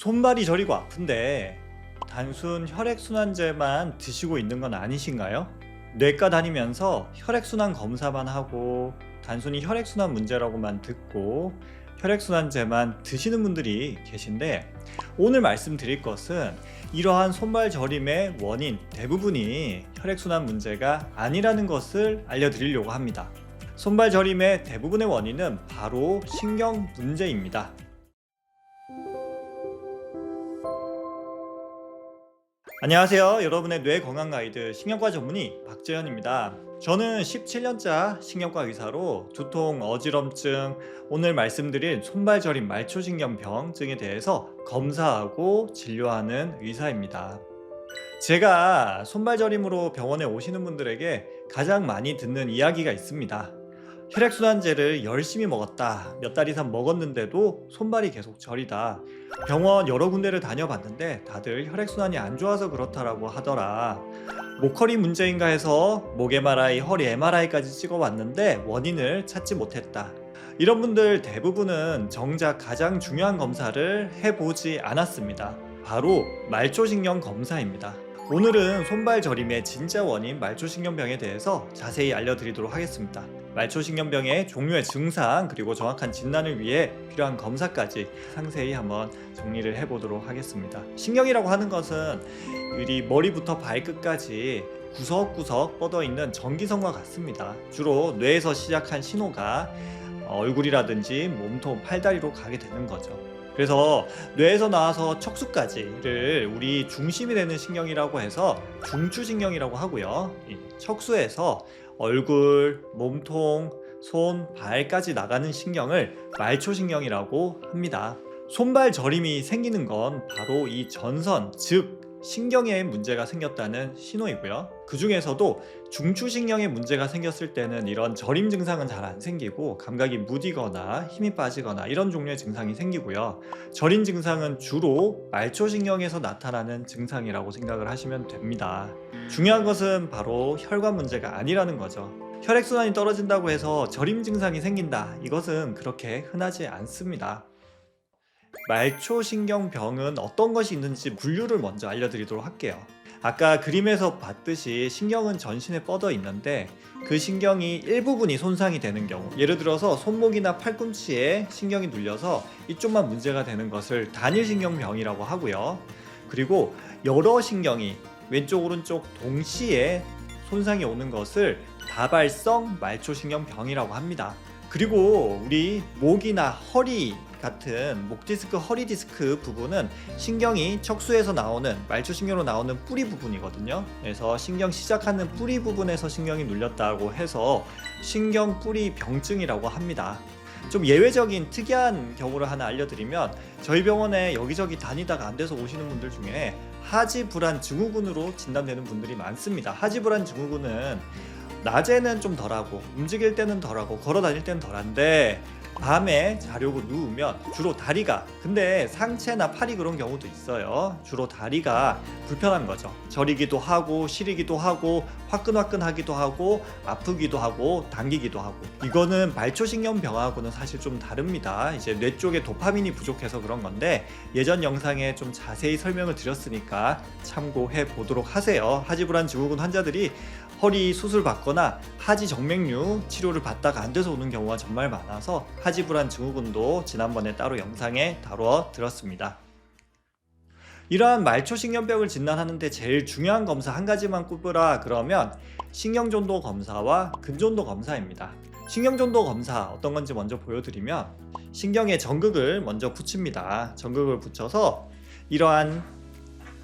손발이 저리고 아픈데 단순 혈액순환제만 드시고 있는 건 아니신가요? 뇌과 다니면서 혈액순환 검사만 하고 단순히 혈액순환 문제라고만 듣고 혈액순환제만 드시는 분들이 계신데, 오늘 말씀드릴 것은 이러한 손발 저림의 원인 대부분이 혈액순환 문제가 아니라는 것을 알려드리려고 합니다. 손발 저림의 대부분의 원인은 바로 신경 문제입니다. 안녕하세요. 여러분의 뇌 건강 가이드 신경과 전문의 박재현입니다. 저는 17년차 신경과 의사로 두통, 어지럼증, 오늘 말씀드린 손발 저림 말초신경병증에 대해서 검사하고 진료하는 의사입니다. 제가 손발 저림으로 병원에 오시는 분들에게 가장 많이 듣는 이야기가 있습니다. 혈액순환제를 열심히 먹었다. 몇 달 이상 먹었는데도 손발이 계속 저리다. 병원 여러 군데를 다녀봤는데 다들 혈액순환이 안 좋아서 그렇다라고 하더라. 목허리 문제인가 해서 목 MRI, 허리 MRI까지 찍어봤는데 원인을 찾지 못했다. 이런 분들 대부분은 정작 가장 중요한 검사를 해보지 않았습니다. 바로 말초신경 검사입니다. 오늘은 손발 저림의 진짜 원인 말초신경병에 대해서 자세히 알려드리도록 하겠습니다. 말초신경병의 종류의 증상 그리고 정확한 진단을 위해 필요한 검사까지 상세히 한번 정리를 해보도록 하겠습니다. 신경이라고 하는 것은 우리 머리부터 발끝까지 구석구석 뻗어있는 전기선과 같습니다. 주로 뇌에서 시작한 신호가 얼굴이라든지 몸통, 팔다리로 가게 되는 거죠. 그래서 뇌에서 나와서 척수까지를 우리 중심이 되는 신경이라고 해서 중추신경이라고 하고요. 이 척수에서 얼굴, 몸통, 손, 발까지 나가는 신경을 말초신경이라고 합니다. 손발 저림이 생기는 건 바로 이 전선, 즉 신경에 문제가 생겼다는 신호이고요. 그 중에서도 중추신경에 문제가 생겼을 때는 이런 저림 증상은 잘 안 생기고 감각이 무디거나 힘이 빠지거나 이런 종류의 증상이 생기고요. 저림 증상은 주로 말초신경에서 나타나는 증상이라고 생각을 하시면 됩니다. 중요한 것은 바로 혈관 문제가 아니라는 거죠. 혈액순환이 떨어진다고 해서 저림 증상이 생긴다. 이것은 그렇게 흔하지 않습니다. 말초신경병은 어떤 것이 있는지 분류를 먼저 알려드리도록 할게요. 아까 그림에서 봤듯이 신경은 전신에 뻗어 있는데 그 신경이 일부분이 손상이 되는 경우, 예를 들어서 손목이나 팔꿈치에 신경이 눌려서 이쪽만 문제가 되는 것을 단일신경병이라고 하고요. 그리고 여러 신경이 왼쪽 오른쪽 동시에 손상이 오는 것을 다발성 말초신경병이라고 합니다. 그리고 우리 목이나 허리 같은 목 디스크, 허리 디스크 부분은 신경이 척수에서 나오는 말초신경으로 나오는 뿌리 부분이거든요. 그래서 신경 시작하는 뿌리 부분에서 신경이 눌렸다고 해서 신경 뿌리 병증이라고 합니다. 좀 예외적인 특이한 경우를 하나 알려드리면, 저희 병원에 여기저기 다니다가 안 돼서 오시는 분들 중에 하지불안 증후군으로 진단되는 분들이 많습니다. 하지불안 증후군은 낮에는 좀 덜하고 움직일 때는 덜하고 걸어 다닐 때는 덜한데 밤에 자려고 누우면 주로 다리가, 근데 상체나 팔이 그런 경우도 있어요. 주로 다리가 불편한 거죠. 저리기도 하고 시리기도 하고 화끈화끈하기도 하고 아프기도 하고 당기기도 하고. 이거는 말초신경병하고는 사실 좀 다릅니다. 이제 뇌 쪽에 도파민이 부족해서 그런 건데 예전 영상에 좀 자세히 설명을 드렸으니까 참고해 보도록 하세요. 하지불안 증후군 환자들이 허리 수술 받거나 하지 정맥류 치료를 받다가 안 돼서 오는 경우가 정말 많아서 하지불안 증후군도 지난번에 따로 영상에 다루어 드렸습니다. 이러한 말초신경병을 진단하는데 제일 중요한 검사 한 가지만 꼽으라 그러면 신경전도 검사와 근전도 검사입니다. 신경전도 검사 어떤 건지 먼저 보여드리면, 신경에 전극을 먼저 붙입니다. 전극을 붙여서 이러한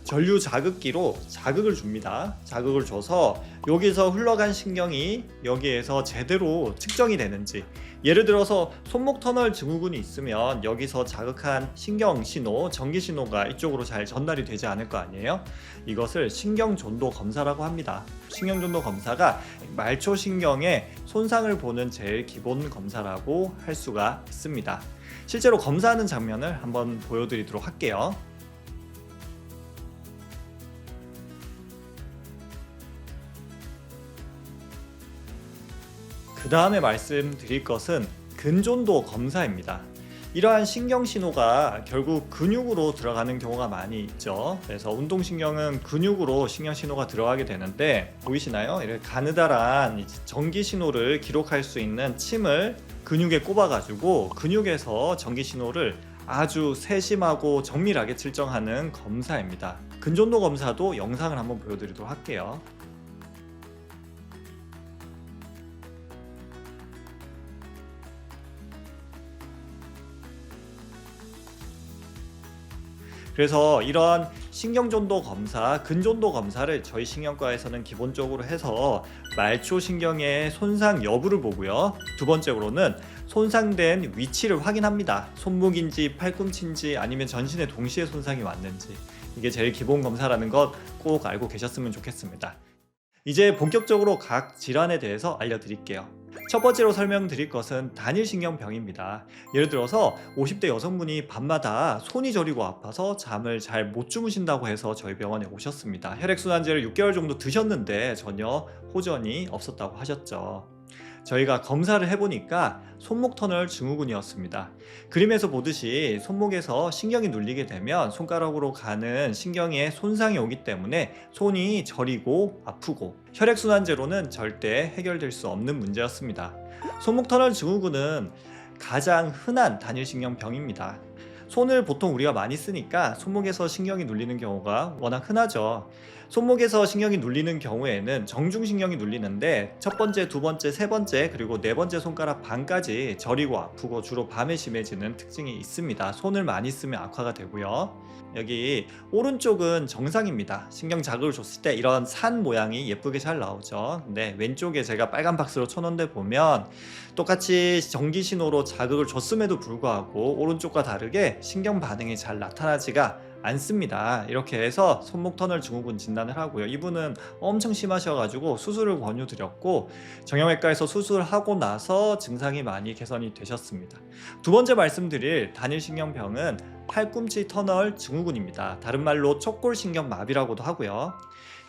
전류 자극기로 자극을 줍니다. 자극을 줘서 여기서 흘러간 신경이 여기에서 제대로 측정이 되는지, 예를 들어서 손목 터널 증후군이 있으면 여기서 자극한 신경 신호, 전기 신호가 이쪽으로 잘 전달이 되지 않을 거 아니에요? 이것을 신경전도 검사라고 합니다. 신경전도 검사가 말초신경의 손상을 보는 제일 기본 검사라고 할 수가 있습니다. 실제로 검사하는 장면을 한번 보여드리도록 할게요. 그 다음에 말씀드릴 것은 근전도 검사입니다. 이러한 신경 신호가 결국 근육으로 들어가는 경우가 많이 있죠. 그래서 운동신경은 근육으로 신경 신호가 들어가게 되는데, 보이시나요? 이렇게 가느다란 전기 신호를 기록할 수 있는 침을 근육에 꼽아가지고 근육에서 전기 신호를 아주 세심하고 정밀하게 측정하는 검사입니다. 근전도 검사도 영상을 한번 보여드리도록 할게요. 그래서 이런 신경전도 검사, 근전도 검사를 저희 신경과에서는 기본적으로 해서 말초신경의 손상 여부를 보고요. 두 번째로는 손상된 위치를 확인합니다. 손목인지 팔꿈치인지 아니면 전신에 동시에 손상이 왔는지. 이게 제일 기본 검사라는 것 꼭 알고 계셨으면 좋겠습니다. 이제 본격적으로 각 질환에 대해서 알려드릴게요. 첫 번째로 설명드릴 것은 단일신경병입니다. 예를 들어서 50대 여성분이 밤마다 손이 저리고 아파서 잠을 잘 못 주무신다고 해서 저희 병원에 오셨습니다. 혈액순환제를 6개월 정도 드셨는데 전혀 호전이 없었다고 하셨죠. 저희가 검사를 해보니까 손목 터널 증후군이었습니다. 그림에서 보듯이 손목에서 신경이 눌리게 되면 손가락으로 가는 신경에 손상이 오기 때문에 손이 저리고 아프고 혈액순환제로는 절대 해결될 수 없는 문제였습니다. 손목 터널 증후군은 가장 흔한 단일신경병입니다. 손을 보통 우리가 많이 쓰니까 손목에서 신경이 눌리는 경우가 워낙 흔하죠. 손목에서 신경이 눌리는 경우에는 정중신경이 눌리는데 첫 번째, 두 번째, 세 번째 그리고 네 번째 손가락 반까지 저리고 아프고 주로 밤에 심해지는 특징이 있습니다. 손을 많이 쓰면 악화가 되고요. 여기 오른쪽은 정상입니다. 신경 자극을 줬을 때 이런 산 모양이 예쁘게 잘 나오죠. 근데 왼쪽에 제가 빨간 박스로 쳐놓은 데 보면 똑같이 전기 신호로 자극을 줬음에도 불구하고 오른쪽과 다르게 신경 반응이 잘 나타나지가 않습니다. 이렇게 해서 손목 터널 증후군 진단을 하고요. 이분은 엄청 심하셔가지고 수술을 권유드렸고 정형외과에서 수술하고 나서 증상이 많이 개선이 되셨습니다. 두 번째 말씀드릴 단일신경병은 팔꿈치 터널 증후군입니다. 다른 말로 척골신경마비라고도 하고요.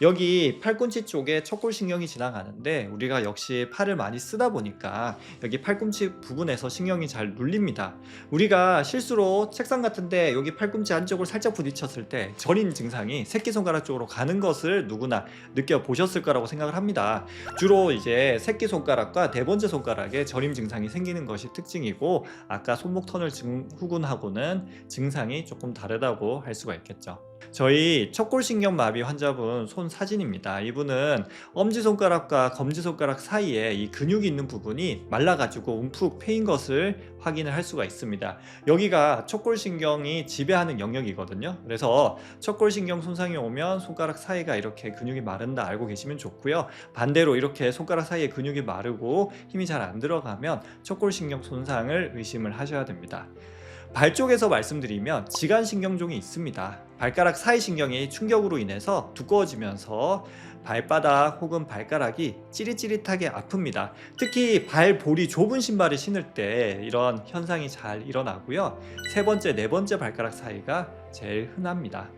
여기 팔꿈치 쪽에 척골신경이 지나가는데 우리가 역시 팔을 많이 쓰다 보니까 여기 팔꿈치 부분에서 신경이 잘 눌립니다. 우리가 실수로 책상 같은데 여기 팔꿈치 안쪽을 살짝 부딪혔을 때 저린 증상이 새끼손가락 쪽으로 가는 것을 누구나 느껴보셨을 거라고 생각을 합니다. 주로 이제 새끼손가락과 네 번째 손가락에 저림 증상이 생기는 것이 특징이고 아까 손목 터널 증후군하고는 증상이 조금 다르다고 할 수가 있겠죠. 저희 척골신경마비 환자분 손 사진입니다. 이분은 엄지손가락과 검지손가락 사이에 이 근육이 있는 부분이 말라가지고 움푹 패인 것을 확인을 할 수가 있습니다. 여기가 척골신경이 지배하는 영역이거든요. 그래서 척골신경 손상이 오면 손가락 사이가 이렇게 근육이 마른다 알고 계시면 좋고요. 반대로 이렇게 손가락 사이에 근육이 마르고 힘이 잘 안 들어가면 척골신경 손상을 의심을 하셔야 됩니다. 발 쪽에서 말씀드리면 지간신경종이 있습니다. 발가락 사이 신경이 충격으로 인해서 두꺼워지면서 발바닥 혹은 발가락이 찌릿찌릿하게 아픕니다. 특히 발볼이 좁은 신발을 신을 때 이런 현상이 잘 일어나고요. 세 번째, 네 번째 발가락 사이가 제일 흔합니다.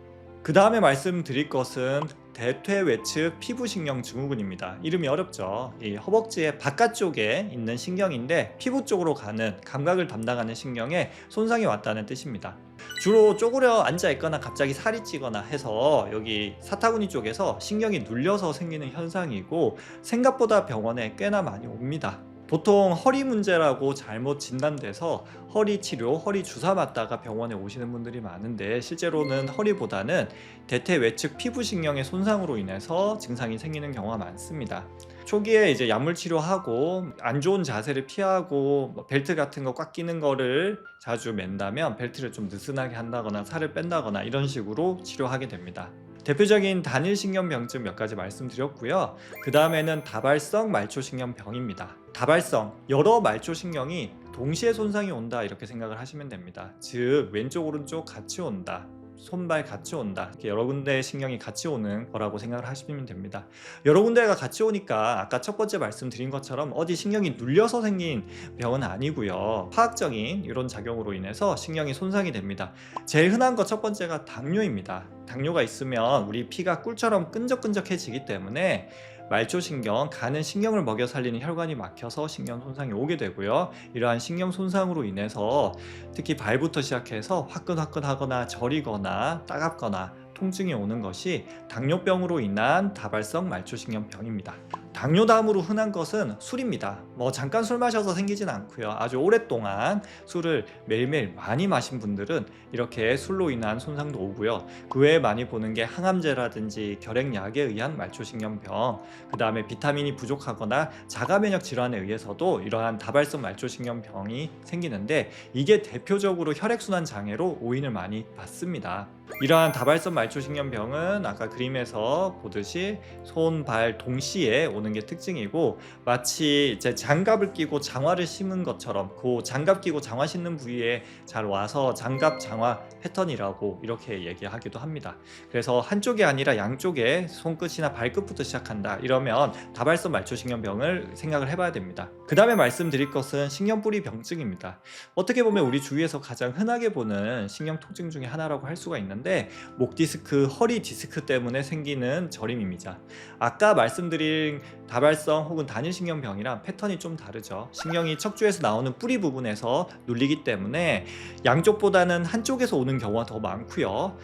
그 다음에 말씀드릴 것은 대퇴외측 피부신경 증후군입니다. 이름이 어렵죠. 이 허벅지의 바깥쪽에 있는 신경인데 피부 쪽으로 가는 감각을 담당하는 신경에 손상이 왔다는 뜻입니다. 주로 쪼그려 앉아 있거나 갑자기 살이 찌거나 해서 여기 사타구니 쪽에서 신경이 눌려서 생기는 현상이고 생각보다 병원에 꽤나 많이 옵니다. 보통 허리 문제라고 잘못 진단돼서 허리 치료, 허리 주사 맞다가 병원에 오시는 분들이 많은데 실제로는 허리보다는 대퇴외측 피부신경의 손상으로 인해서 증상이 생기는 경우가 많습니다. 초기에 이제 약물 치료하고 안 좋은 자세를 피하고 벨트 같은 거 꽉 끼는 거를 자주 맨다면 벨트를 좀 느슨하게 한다거나 살을 뺀다거나 이런 식으로 치료하게 됩니다. 대표적인 단일신경병증 몇 가지 말씀드렸고요. 그 다음에는 다발성 말초신경병입니다. 다발성, 여러 말초신경이 동시에 손상이 온다 이렇게 생각을 하시면 됩니다. 즉 왼쪽 오른쪽 같이 온다, 손발 같이 온다, 이렇게 여러 군데의 신경이 같이 오는 거라고 생각을 하시면 됩니다. 여러 군데가 같이 오니까 아까 첫 번째 말씀드린 것처럼 어디 신경이 눌려서 생긴 병은 아니고요. 화학적인 이런 작용으로 인해서 신경이 손상이 됩니다. 제일 흔한 것 첫 번째가 당뇨입니다. 당뇨가 있으면 우리 피가 꿀처럼 끈적끈적해지기 때문에 말초신경, 간은 신경을 먹여 살리는 혈관이 막혀서 신경 손상이 오게 되고요. 이러한 신경 손상으로 인해서 특히 발부터 시작해서 화끈화끈하거나 저리거나 따갑거나 통증이 오는 것이 당뇨병으로 인한 다발성 말초신경병입니다. 당뇨 다음으로 흔한 것은 술입니다. 잠깐 술 마셔서 생기진 않고요. 아주 오랫동안 술을 매일매일 많이 마신 분들은 이렇게 술로 인한 손상도 오고요. 그 외에 많이 보는 게 항암제라든지 결핵약에 의한 말초신경병, 그 다음에 비타민이 부족하거나 자가면역 질환에 의해서도 이러한 다발성 말초신경병이 생기는데, 이게 대표적으로 혈액순환 장애로 오인을 많이 받습니다. 이러한 다발성 말초신경병은 아까 그림에서 보듯이 손, 발 동시에 오는 게 특징이고, 마치 이제 장갑을 끼고 장화를 신은 것처럼 그 장갑 끼고 장화 신는 부위에 잘 와서 장갑 장화 패턴이라고 이렇게 얘기하기도 합니다. 그래서 한쪽이 아니라 양쪽에 손끝이나 발끝부터 시작한다 이러면 다발성 말초신경병을 생각을 해봐야 됩니다. 그 다음에 말씀드릴 것은 신경뿌리 병증입니다. 어떻게 보면 우리 주위에서 가장 흔하게 보는 신경통증 중에 하나라고 할 수가 있는데, 목 디스크, 허리 디스크 때문에 생기는 저림입니다. 아까 말씀드린 다발성 혹은 단일신경병이랑 패턴이 좀 다르죠. 신경이 척추에서 나오는 뿌리 부분에서 눌리기 때문에 양쪽보다는 한쪽에서 오는 경우가 더 많고요.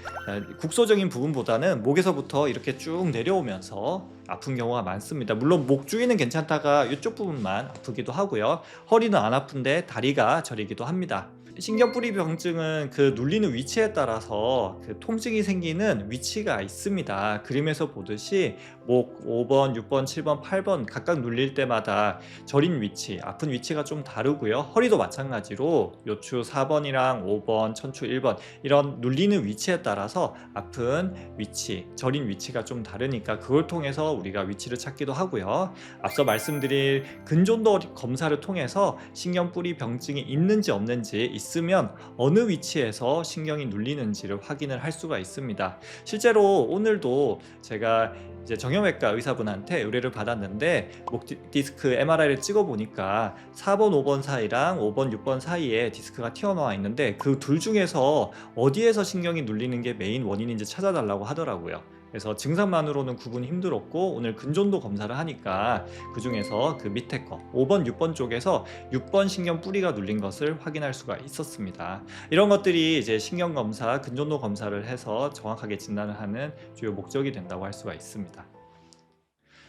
국소적인 부분보다는 목에서부터 이렇게 쭉 내려오면서 아픈 경우가 많습니다. 물론 목 주위는 괜찮다가 이쪽 부분만 아프기도 하고요. 허리는 안 아픈데 다리가 저리기도 합니다. 신경뿌리 병증은 그 눌리는 위치에 따라서 그 통증이 생기는 위치가 있습니다. 그림에서 보듯이 목 5번, 6번, 7번, 8번 각각 눌릴 때마다 저린 위치, 아픈 위치가 좀 다르고요. 허리도 마찬가지로 요추 4번이랑 5번, 천추 1번 이런 눌리는 위치에 따라서 아픈 위치, 저린 위치가 좀 다르니까 그걸 통해서 우리가 위치를 찾기도 하고요. 앞서 말씀드린 근존도 검사를 통해서 신경뿌리 병증이 있는지 없는지, 있으면 어느 위치에서 신경이 눌리는지를 확인을 할 수가 있습니다. 실제로 오늘도 제가 이제 정형외과 의사분한테 의뢰를 받았는데, 목 디스크 MRI를 찍어 보니까 4번, 5번 사이랑 5번, 6번 사이에 디스크가 튀어나와 있는데, 그 둘 중에서 어디에서 신경이 눌리는 게 메인 원인인지 찾아달라고 하더라고요. 그래서 증상만으로는 구분이 힘들었고, 오늘 근존도 검사를 하니까 그 중에서 그 밑에 거 5번, 6번 쪽에서 6번 신경 뿌리가 눌린 것을 확인할 수가 있었습니다. 이런 것들이 이제 신경 검사, 근존도 검사를 해서 정확하게 진단을 하는 주요 목적이 된다고 할 수가 있습니다.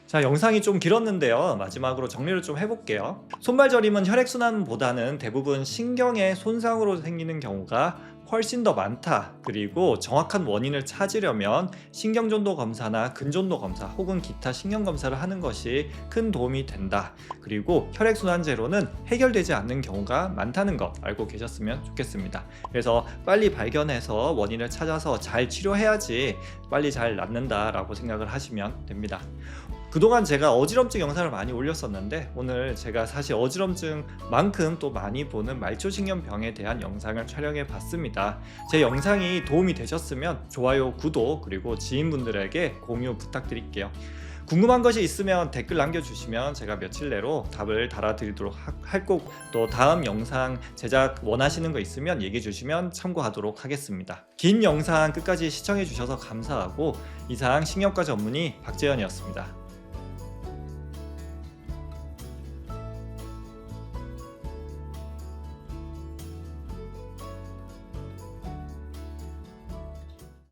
자, 영상이 좀 길었는데요. 마지막으로 정리를 좀 해볼게요. 손발저림은 혈액순환보다는 대부분 신경의 손상으로 생기는 경우가 훨씬 더 많다. 그리고 정확한 원인을 찾으려면 신경전도 검사나 근전도 검사 혹은 기타 신경 검사를 하는 것이 큰 도움이 된다. 그리고 혈액순환제로는 해결되지 않는 경우가 많다는 거 알고 계셨으면 좋겠습니다. 그래서 빨리 발견해서 원인을 찾아서 잘 치료해야지 빨리 잘 낫는다라고 생각을 하시면 됩니다. 그동안 제가 어지럼증 영상을 많이 올렸었는데, 오늘 제가 사실 어지럼증만큼 또 많이 보는 말초신경병에 대한 영상을 촬영해 봤습니다. 제 영상이 도움이 되셨으면 좋아요, 구독, 그리고 지인분들에게 공유 부탁드릴게요. 궁금한 것이 있으면 댓글 남겨주시면 제가 며칠 내로 답을 달아드리도록 할 거고, 또 다음 영상 제작 원하시는 거 있으면 얘기해 주시면 참고하도록 하겠습니다. 긴 영상 끝까지 시청해 주셔서 감사하고, 이상 신경과 전문의 박재현이었습니다.